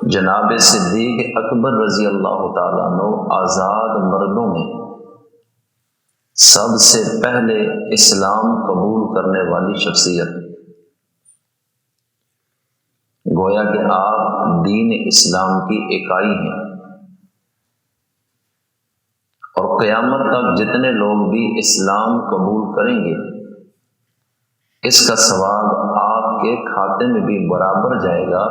جناب صدیق اکبر رضی اللہ تعالیٰ عنہ آزاد مردوں میں سب سے پہلے اسلام قبول کرنے والی شخصیت، گویا کہ آپ دین اسلام کی اکائی ہیں، اور قیامت تک جتنے لوگ بھی اسلام قبول کریں گے اس کا ثواب آپ کے کھاتے میں بھی برابر جائے گا،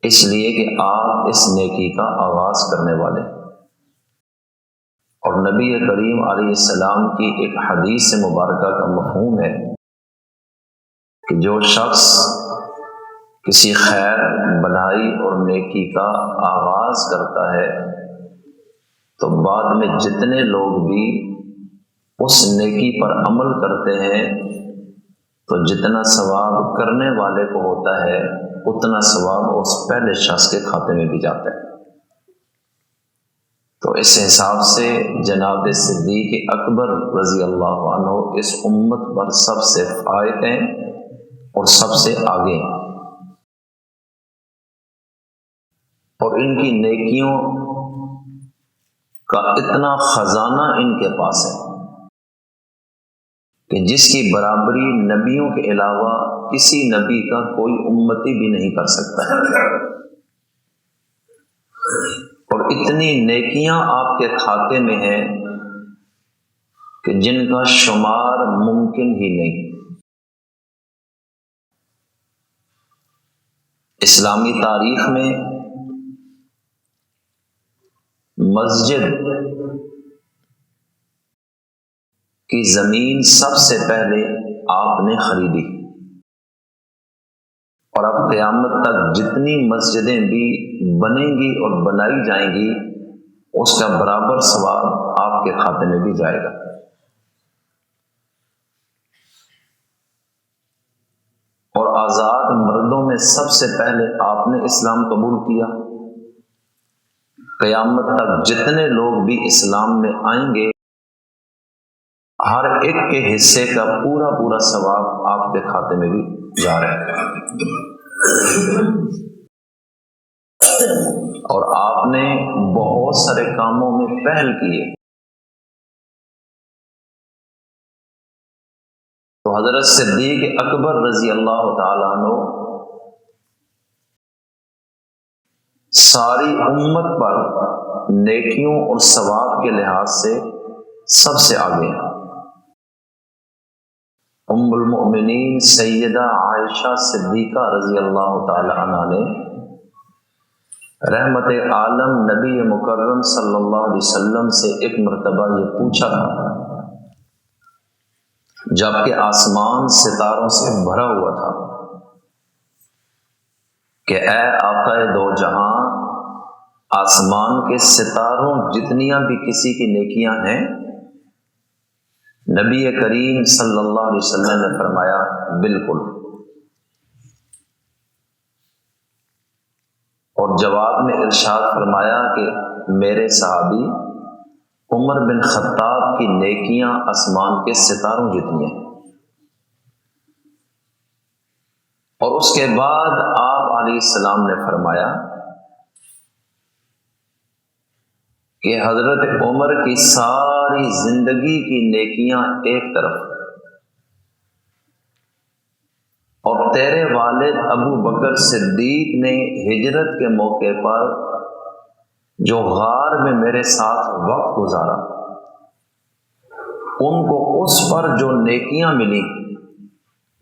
اس لیے کہ آپ اس نیکی کا آغاز کرنے والے۔ اور نبی کریم علیہ السلام کی ایک حدیث مبارکہ کا مفہوم ہے کہ جو شخص کسی خیر، بھلائی اور نیکی کا آغاز کرتا ہے تو بعد میں جتنے لوگ بھی اس نیکی پر عمل کرتے ہیں تو جتنا ثواب کرنے والے کو ہوتا ہے اتنا ثواب اس پہلے شخص کے کھاتے میں بھی جاتا ہے۔ تو اس حساب سے جناب صدیق اکبر رضی اللہ عنہ اس امت پر سب سے فائق ہیں اور سب سے آگے ہیں، اور ان کی نیکیوں کا اتنا خزانہ ان کے پاس ہے کہ جس کی برابری نبیوں کے علاوہ کسی نبی کا کوئی امتی بھی نہیں کر سکتا ہے، اور اتنی نیکیاں آپ کے کھاتے میں ہیں کہ جن کا شمار ممکن ہی نہیں۔ اسلامی تاریخ میں مسجد کی زمین سب سے پہلے آپ نے خریدی، اور اب قیامت تک جتنی مسجدیں بھی بنیں گی اور بنائی جائیں گی اس کا برابر ثواب آپ کے کھاتے میں بھی جائے گا۔ اور آزاد مردوں میں سب سے پہلے آپ نے اسلام قبول کیا، قیامت تک جتنے لوگ بھی اسلام میں آئیں گے ہر ایک کے حصے کا پورا پورا ثواب آپ کے کھاتے میں بھی جا رہا ہے۔ اور آپ نے بہت سارے کاموں میں پہل کیے۔ تو حضرت صدیق اکبر رضی اللہ تعالیٰ عنہ ساری امت پر نیکیوں اور ثواب کے لحاظ سے سب سے آگے ہیں۔ ام المؤمنین سیدہ عائشہ صدیقہ رضی اللہ تعالی عنہ نے رحمت عالم نبی مکرم صلی اللہ علیہ وسلم سے ایک مرتبہ یہ پوچھا تھا جبکہ آسمان ستاروں سے بھرا ہوا تھا کہ اے آقا دو جہاں، آسمان کے ستاروں جتنیاں بھی کسی کی نیکیاں ہیں، نبی کریم صلی اللہ علیہ وسلم نے فرمایا بالکل، اور جواب میں ارشاد فرمایا کہ میرے صحابی عمر بن خطاب کی نیکیاں آسمان کے ستاروں جتنی ہیں۔ اور اس کے بعد آپ علیہ السلام نے فرمایا کہ حضرت عمر کی ساری زندگی کی نیکیاں ایک طرف، اور تیرے والد ابو بکر صدیق نے ہجرت کے موقع پر جو غار میں میرے ساتھ وقت گزارا ان کو اس پر جو نیکیاں ملی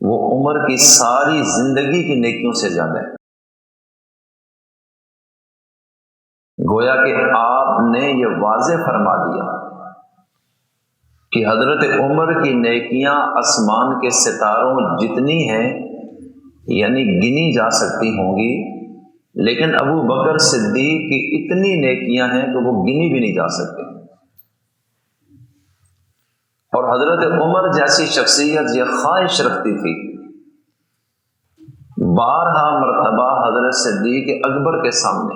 وہ عمر کی ساری زندگی کی نیکیوں سے زیادہ ہے۔ گویا کہ آپ نے یہ واضح فرما دیا کہ حضرت عمر کی نیکیاں آسمان کے ستاروں جتنی ہیں، یعنی گنی جا سکتی ہوں گی، لیکن ابو بکر صدیق کی اتنی نیکیاں ہیں کہ وہ گنی بھی نہیں جا سکتی۔ اور حضرت عمر جیسی شخصیت یہ خواہش رکھتی تھی، بارہا مرتبہ حضرت صدیق اکبر کے سامنے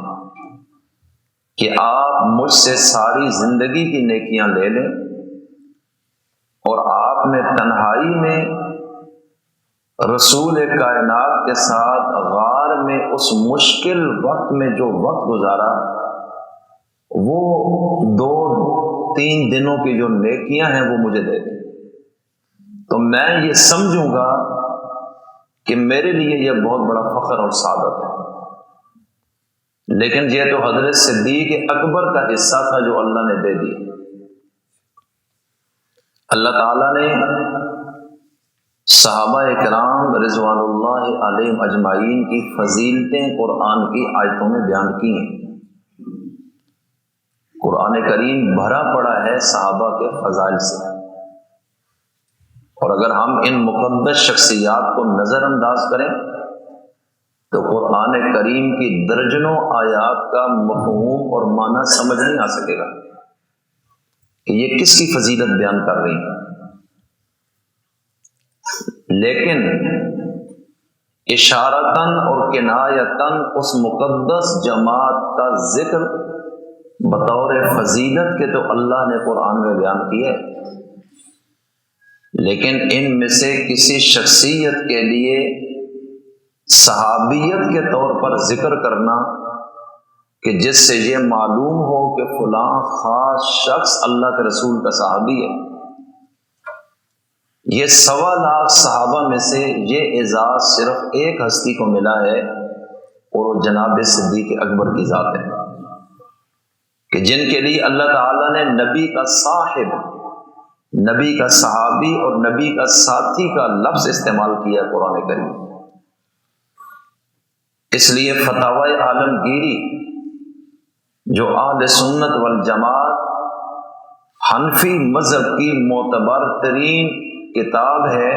کہ آپ مجھ سے ساری زندگی کی نیکیاں لے لیں، اور آپ نے تنہائی میں رسول کائنات کے ساتھ غار میں اس مشکل وقت میں جو وقت گزارا، وہ 2-3 دنوں کی جو نیکیاں ہیں وہ مجھے دے دیں، تو میں یہ سمجھوں گا کہ میرے لیے یہ بہت بڑا فخر اور سعادت ہے۔ لیکن یہ تو حضرت صدیق اکبر کا حصہ تھا جو اللہ نے دے دیا۔ اللہ تعالیٰ نے صحابہ کرام رضوان اللہ علیہم اجمعین کی فضیلتیں قرآن کی آیتوں میں بیان کی ہیں۔ قرآن کریم بھرا پڑا ہے صحابہ کے فضائل سے، اور اگر ہم ان مقدس شخصیات کو نظر انداز کریں تو قرآن کریم کی درجنوں آیات کا مفہوم اور معنی سمجھ نہیں آ سکے گا کہ یہ کس کی فضیلت بیان کر رہی ہے۔ لیکن اشارتاً اور کنایتاً اس مقدس جماعت کا ذکر بطور فضیلت کے تو اللہ نے قرآن میں بیان کیا ہے، لیکن ان میں سے کسی شخصیت کے لیے صحابیت کے طور پر ذکر کرنا کہ جس سے یہ معلوم ہو کہ فلاں خاص شخص اللہ کے رسول کا صحابی ہے، یہ 1.25 لاکھ صحابہ میں سے یہ اعزاز صرف ایک ہستی کو ملا ہے، اور وہ جناب صدیق اکبر کی ذات ہے، کہ جن کے لیے اللہ تعالیٰ نے نبی کا صاحب، نبی کا صحابی اور نبی کا ساتھی کا لفظ استعمال کیا قرآن کریم۔ اس لیے فتاوی عالمگیری جو اہل سنت والجماعت حنفی مذہب کی معتبر ترین کتاب ہے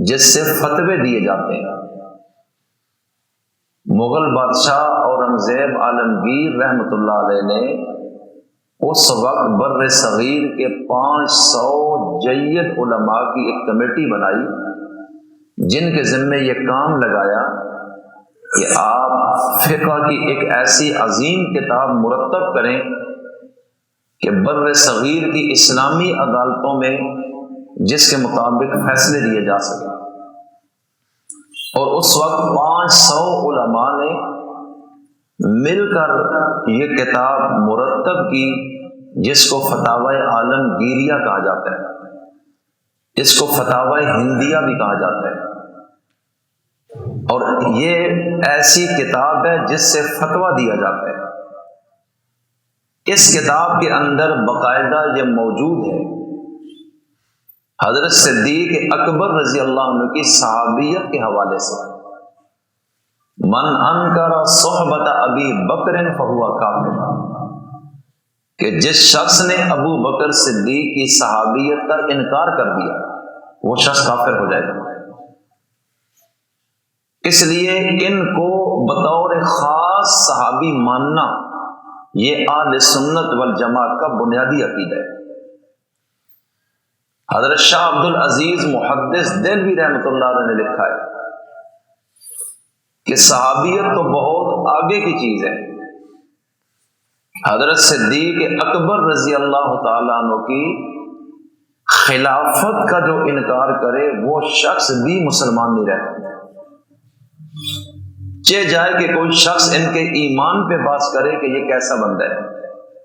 جس سے فتوے دیے جاتے ہیں، مغل بادشاہ اورنگزیب عالمگیر رحمۃ اللہ علیہ نے اس وقت بر صغیر کے 500 جید علماء کی ایک کمیٹی بنائی، جن کے ذمے یہ کام لگایا کہ آپ فقہ کی ایک ایسی عظیم کتاب مرتب کریں کہ بر صغیر کی اسلامی عدالتوں میں جس کے مطابق فیصلے دیے جا سکیں۔ اور اس وقت 500 علماء نے مل کر یہ کتاب مرتب کی، جس کو فتاوی عالمگیریہ کہا جاتا ہے، اس کو فتاوی ہندیہ بھی کہا جاتا ہے، اور یہ ایسی کتاب ہے جس سے فتویٰ دیا جاتا ہے۔ اس کتاب کے اندر باقاعدہ یہ موجود ہے حضرت صدیق اکبر رضی اللہ عنہ کی صحابیت کے حوالے سے، من انکر صحبت ابی بکر فہو کافر، کہ جس شخص نے ابو بکر صدیق کی صحابیت کا انکار کر دیا وہ شخص کافر ہو جائے گا۔ اس لیے ان کو بطور خاص صحابی ماننا یہ اہل سنت والجماعت کا بنیادی عقیدہ ہے۔ حضرت شاہ عبد العزیز محدث دہلوی رحمۃ اللہ علیہ نے لکھا ہے کہ صحابیت تو بہت آگے کی چیز ہے، حضرت صدیق اکبر رضی اللہ تعالیٰ عنہ کی خلافت کا جو انکار کرے وہ شخص بھی مسلمان نہیں رہتا، چہ جائے کہ کوئی شخص ان کے ایمان پہ بات کرے کہ یہ کیسا بندہ ہے،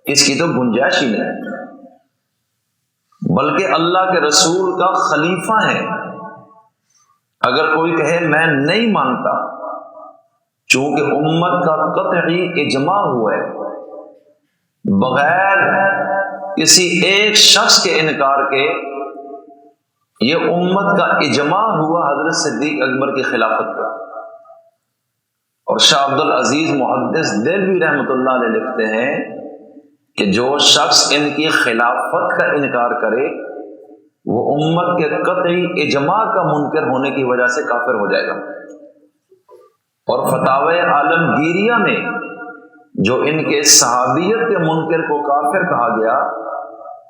اس کی تو گنجائش ہی نہیں، بلکہ اللہ کے رسول کا خلیفہ ہے۔ اگر کوئی کہے میں نہیں مانتا، چونکہ امت کا قطعی اجماع ہوا ہے، بغیر کسی ایک شخص کے انکار کے یہ امت کا اجماع ہوا حضرت صدیق اکبر کی خلافت کا۔ اور شاہ عبد العزیز محدث دہلوی رحمۃ اللہ علیہ لکھتے ہیں کہ جو شخص ان کی خلافت کا انکار کرے وہ امت کے قطعی اجماع کا منکر ہونے کی وجہ سے کافر ہو جائے گا۔ اور فتاوی عالمگیریہ میں جو ان کے صحابیت کے منکر کو کافر کہا گیا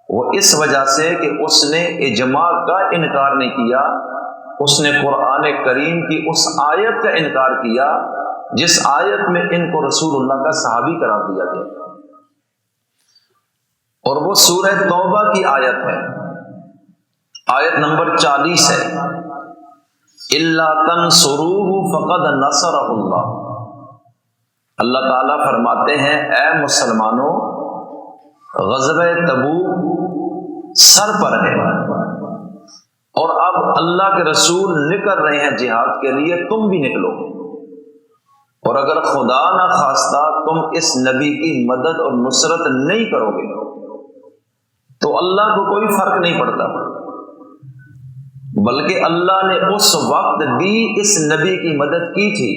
وہ اس وجہ سے کہ اس نے اجماع کا انکار نہیں کیا، اس نے قرآن کریم کی اس آیت کا انکار کیا جس آیت میں ان کو رسول اللہ کا صحابی قرار دیا گیا، اور وہ سورہ توبہ کی آیت ہے، آیت نمبر 40 ہے، الا تنصروہ فقد نصرہ اللہ، اللہ تعالیٰ فرماتے ہیں اے مسلمانوں، غزوہ تبوک سر پر ہے اور اب اللہ کے رسول نکل رہے ہیں جہاد کے لیے، تم بھی نکلو، اور اگر خدا نہ خواستہ تم اس نبی کی مدد اور نصرت نہیں کرو گے تو اللہ کو کوئی فرق نہیں پڑتا، بلکہ اللہ نے اس وقت بھی اس نبی کی مدد کی تھی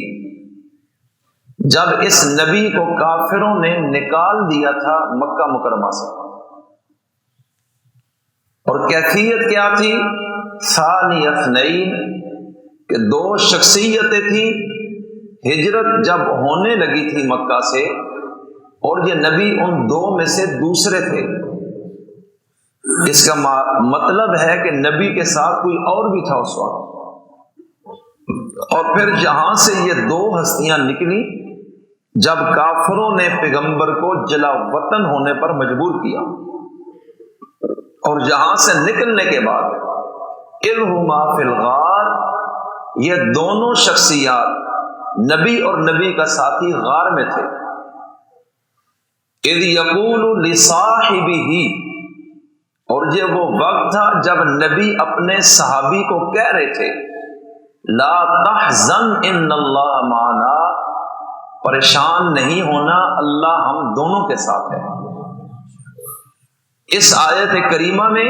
جب اس نبی کو کافروں نے نکال دیا تھا مکہ مکرمہ سے۔ اور کیفیت کیا تھی؟ ثانی اثنین، کہ دو شخصیتیں تھیں، ہجرت جب ہونے لگی تھی مکہ سے، اور یہ نبی ان دو میں سے دوسرے تھے۔ اس کا مطلب ہے کہ نبی کے ساتھ کوئی اور بھی تھا اس وقت، اور پھر جہاں سے یہ دو ہستیاں نکلی جب کافروں نے پیغمبر کو جلا وطن ہونے پر مجبور کیا، اور جہاں سے نکلنے کے بعد اذ ہما فی الغار، یہ دونوں شخصیات نبی اور نبی کا ساتھی غار میں تھے۔ اذ یقول لصاحبہ، اور یہ وہ وقت تھا جب نبی اپنے صحابی کو کہہ رہے تھے لا تحزن ان اللہ معنا، پریشان نہیں ہونا، اللہ ہم دونوں کے ساتھ ہے۔ اس آیت کریمہ میں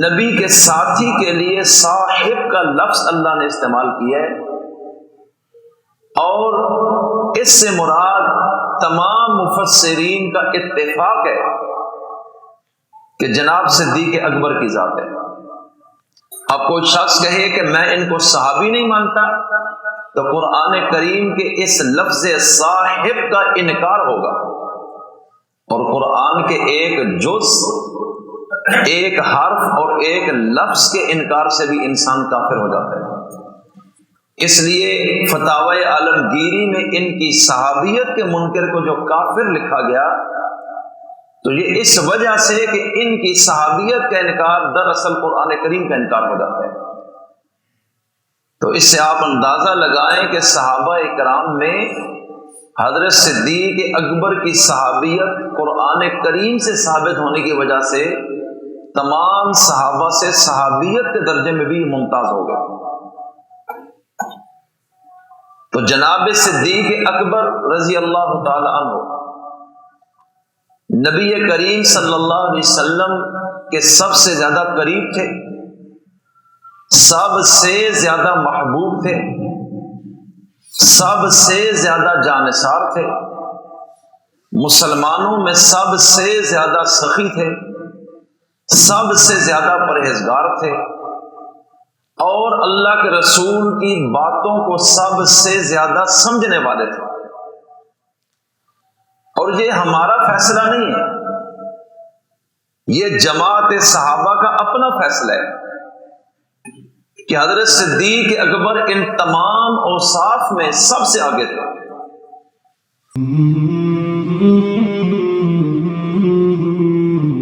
نبی کے ساتھی کے لیے صاحب کا لفظ اللہ نے استعمال کیا ہے، اور اس سے مراد تمام مفسرین کا اتفاق ہے کہ جناب صدیق اکبر کی ذات ہے۔ اب کوئی شخص کہے کہ میں ان کو صحابی نہیں مانتا تو قرآن کریم کے اس لفظ صاحب کا انکار ہوگا، اور قرآن کے ایک جز، ایک حرف اور ایک لفظ کے انکار سے بھی انسان کافر ہو جاتا ہے۔ اس لیے فتاوی عالمگیری میں ان کی صحابیت کے منکر کو جو کافر لکھا گیا تو یہ اس وجہ سے کہ ان کی صحابیت کا انکار دراصل قرآن کریم کا انکار ہو جاتا ہے۔ تو اس سے آپ اندازہ لگائیں کہ صحابہ اکرام میں حضرت صدیق اکبر کی صحابیت قرآن کریم سے ثابت ہونے کی وجہ سے تمام صحابہ سے صحابیت کے درجے میں بھی ممتاز ہو گئے۔ تو جناب صدیق اکبر رضی اللہ تعالی عنہ نبی کریم صلی اللہ علیہ وسلم کے سب سے زیادہ قریب تھے، سب سے زیادہ محبوب تھے، سب سے زیادہ جانثار تھے، مسلمانوں میں سب سے زیادہ سخی تھے، سب سے زیادہ پرہیزگار تھے، اور اللہ کے رسول کی باتوں کو سب سے زیادہ سمجھنے والے تھے۔ اور یہ ہمارا فیصلہ نہیں ہے، یہ جماعت صحابہ کا اپنا فیصلہ ہے کہ حضرت صدیق اکبر ان تمام اوصاف میں سب سے آگے تھے۔